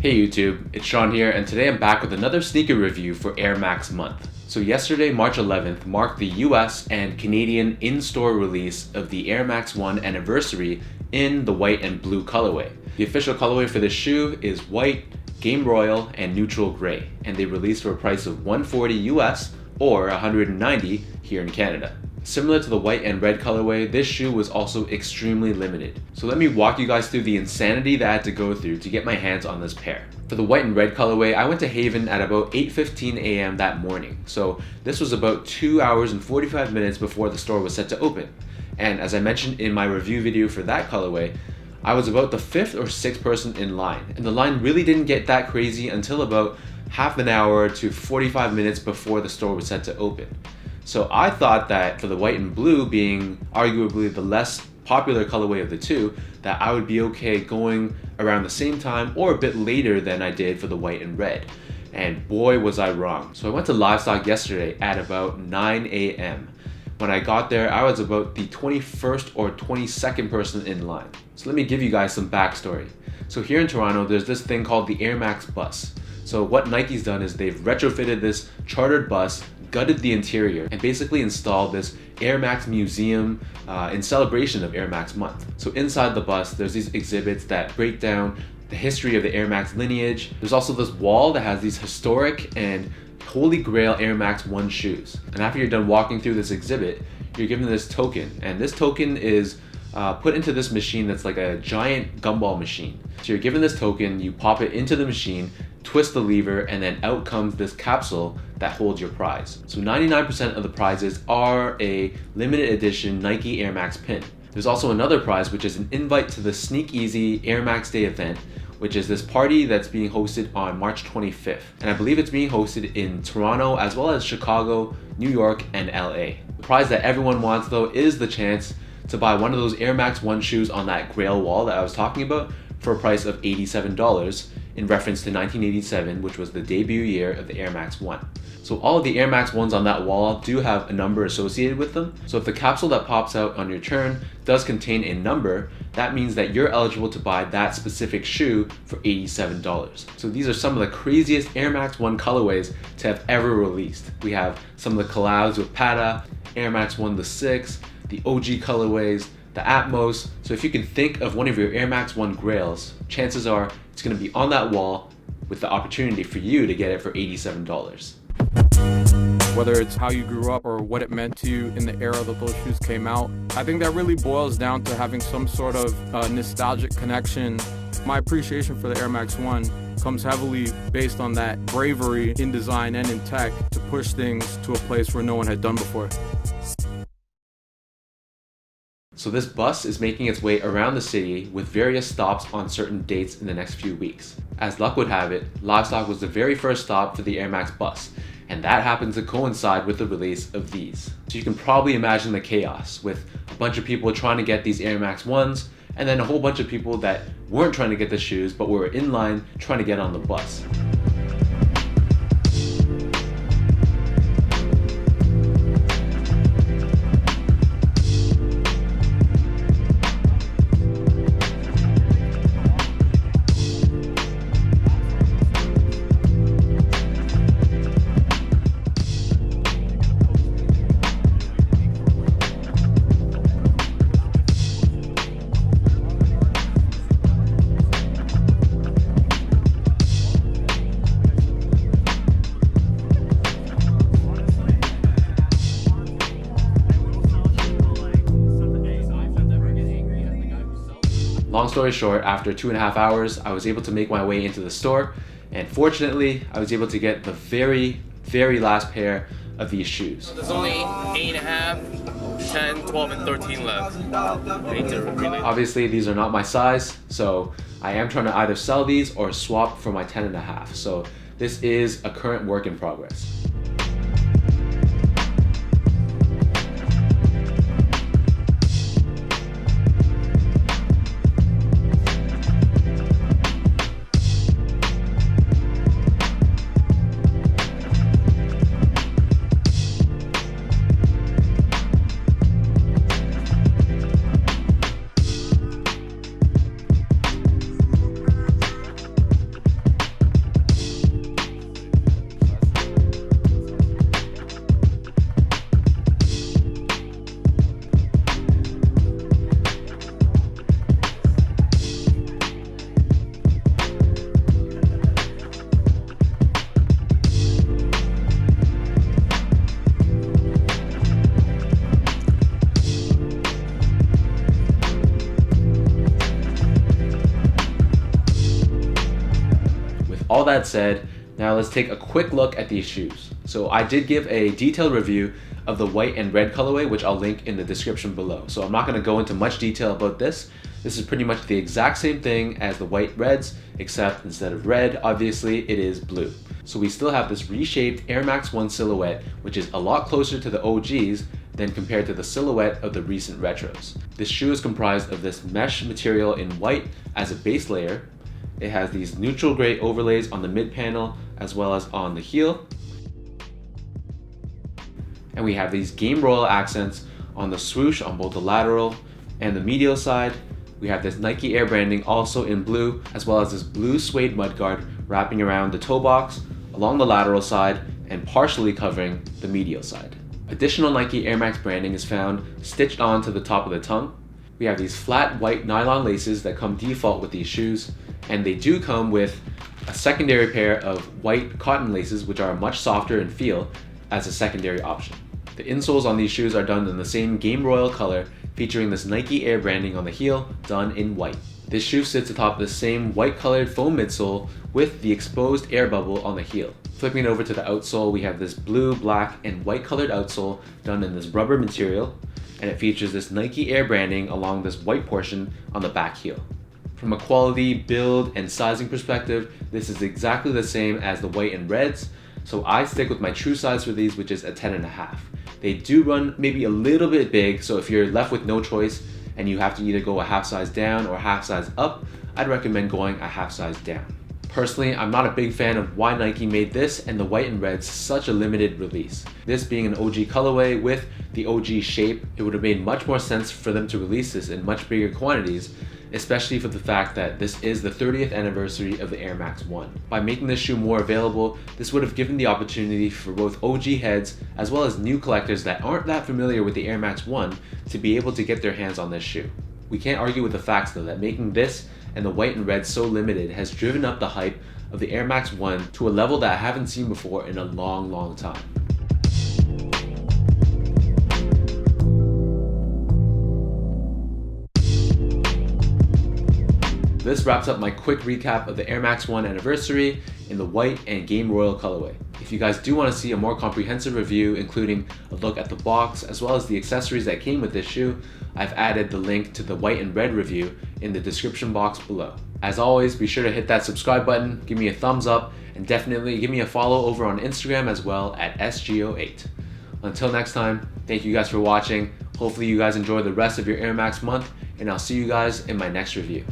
Hey YouTube, it's Sean here, and today I'm back with another sneaker review for Air Max month. So yesterday, March 11th, marked the US and Canadian in-store release of the Air Max 1 anniversary in the white and blue colorway. The official colorway for this shoe is white, game royal, and neutral gray, and they released for a price of $140 US or $190 here in Canada. Similar to the white and red colorway, this shoe was also extremely limited. So let me walk you guys through the insanity that I had to go through to get my hands on this pair. For the white and red colorway, I went to Haven at about 8:15 a.m. that morning. So this was about 2 hours and 45 minutes before the store was set to open. And as I mentioned in my review video for that colorway, I was about the 5th or 6th person in line. And the line really didn't get that crazy until about half an hour to 45 minutes before the store was set to open. So I thought that for the white and blue being arguably the less popular colorway of the two, that I would be okay going around the same time or a bit later than I did for the white and red. And boy was I wrong. So I went to Livestock yesterday at about 9 a.m. When I got there, I was about the 21st or 22nd person in line. So let me give you guys some backstory. So here in Toronto, there's this thing called the Air Max bus. So what Nike's done is they've retrofitted this chartered bus, gutted the interior, and basically installed this Air Max museum in celebration of Air Max month. So inside the bus, there's these exhibits that break down the history of the Air Max lineage. There's also this wall that has these historic and holy grail Air Max 1 shoes. And after you're done walking through this exhibit, you're given this token. And this token is put into this machine that's like a giant gumball machine. So you're given this token, you pop it into the machine, twist the lever, and then out comes this capsule that holds your prize. So 99% of the prizes are a limited edition Nike Air Max pin. There's also another prize, which is an invite to the Sneak Easy Air Max Day event, which is this party that's being hosted on March 25th. And I believe it's being hosted in Toronto as well as Chicago, New York, and LA. The prize that everyone wants though is the chance to buy one of those Air Max 1 shoes on that grail wall that I was talking about for a price of $87 in reference to 1987, which was the debut year of the Air Max 1. So all of the Air Max 1s on that wall do have a number associated with them. So if the capsule that pops out on your turn does contain a number, that means that you're eligible to buy that specific shoe for $87. So these are some of the craziest Air Max 1 colorways to have ever released. We have some of the collabs with Pata, Air Max 1 the 6, the OG colorways, the Atmos. So if you can think of one of your Air Max 1 grails, chances are it's going to be on that wall with the opportunity for you to get it for $87. Whether it's how you grew up or what it meant to you in the era that those shoes came out, I think that really boils down to having some sort of nostalgic connection. My appreciation for the Air Max 1 comes heavily based on that bravery in design and in tech to push things to a place where no one had done before. So this bus is making its way around the city with various stops on certain dates in the next few weeks. As luck would have it, Livestock was the very first stop for the Air Max bus, and that happens to coincide with the release of these. So you can probably imagine the chaos with a bunch of people trying to get these Air Max 1s, and then a whole bunch of people that weren't trying to get the shoes but were in line trying to get on the bus. Long story short, after 2.5 hours, I was able to make my way into the store, and fortunately, I was able to get the very, very last pair of these shoes. There's only 8.5, 10, 12, and 13 left. Obviously, these are not my size, so I am trying to either sell these or swap for my 10.5. So this is a current work in progress. that said, now let's take a quick look at these shoes. So I did give a detailed review of the white and red colorway, which I'll link in the description below. So I'm not going to go into much detail about this. This is pretty much the exact same thing as the white reds, except instead of red, obviously, it is blue. So we still have this reshaped Air Max 1 silhouette, which is a lot closer to the OGs than compared to the silhouette of the recent retros. This shoe is comprised of this mesh material in white as a base layer. It has these neutral gray overlays on the mid panel as well as on the heel. And we have these Game Royal accents on the swoosh on both the lateral and the medial side. We have this Nike Air branding also in blue, as well as this blue suede mudguard wrapping around the toe box, along the lateral side, and partially covering the medial side. Additional Nike Air Max branding is found stitched onto the top of the tongue. We have these flat white nylon laces that come default with these shoes, and they do come with a secondary pair of white cotton laces, which are much softer in feel, as a secondary option. The insoles on these shoes are done in the same Game Royal color, featuring this Nike Air branding on the heel, done in white. This shoe sits atop the same white colored foam midsole with the exposed air bubble on the heel. Flipping it over to the outsole, we have this blue, black, and white colored outsole done in this rubber material, and it features this Nike Air branding along this white portion on the back heel. From a quality, build, and sizing perspective, this is exactly the same as the white and reds, so I stick with my true size for these, which is a 10.5. They do run maybe a little bit big, so if you're left with no choice and you have to either go a half size down or half size up, I'd recommend going a half size down. Personally, I'm not a big fan of why Nike made this and the white and reds such a limited release. This being an OG colorway with the OG shape, it would have made much more sense for them to release this in much bigger quantities, especially for the fact that this is the 30th anniversary of the Air Max 1. By making this shoe more available, this would have given the opportunity for both OG heads as well as new collectors that aren't that familiar with the Air Max 1 to be able to get their hands on this shoe. We can't argue with the facts though that making this and the white and red so limited has driven up the hype of the Air Max 1 to a level that I haven't seen before in a long time. This wraps up my quick recap of the Air Max 1 anniversary in the white and Game Royal colorway. If you guys do want to see a more comprehensive review, including a look at the box as well as the accessories that came with this shoe, I've added the link to the white and red review in the description box below. As always, be sure to hit that subscribe button, give me a thumbs up, and definitely give me a follow over on Instagram as well at SGO8. Until next time, thank you guys for watching. Hopefully you guys enjoy the rest of your Air Max month, and I'll see you guys in my next review.